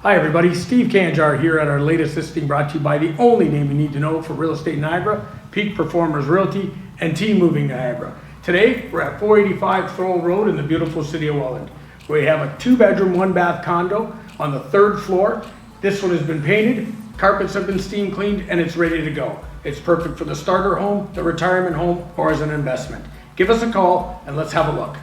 Hi everybody, Steve Kanjar here at our latest listing, brought to you by the only name you need to know for real estate Niagara, Peak Performers Realty and Team Moving Niagara. Today we're at 485 Thorold Road in the beautiful city of Welland. We have a 2-bedroom, 1-bath condo on the 3rd floor. This one has been painted, carpets have been steam cleaned, and it's ready to go. It's perfect for the starter home, the retirement home, or as an investment. Give us a call and let's have a look.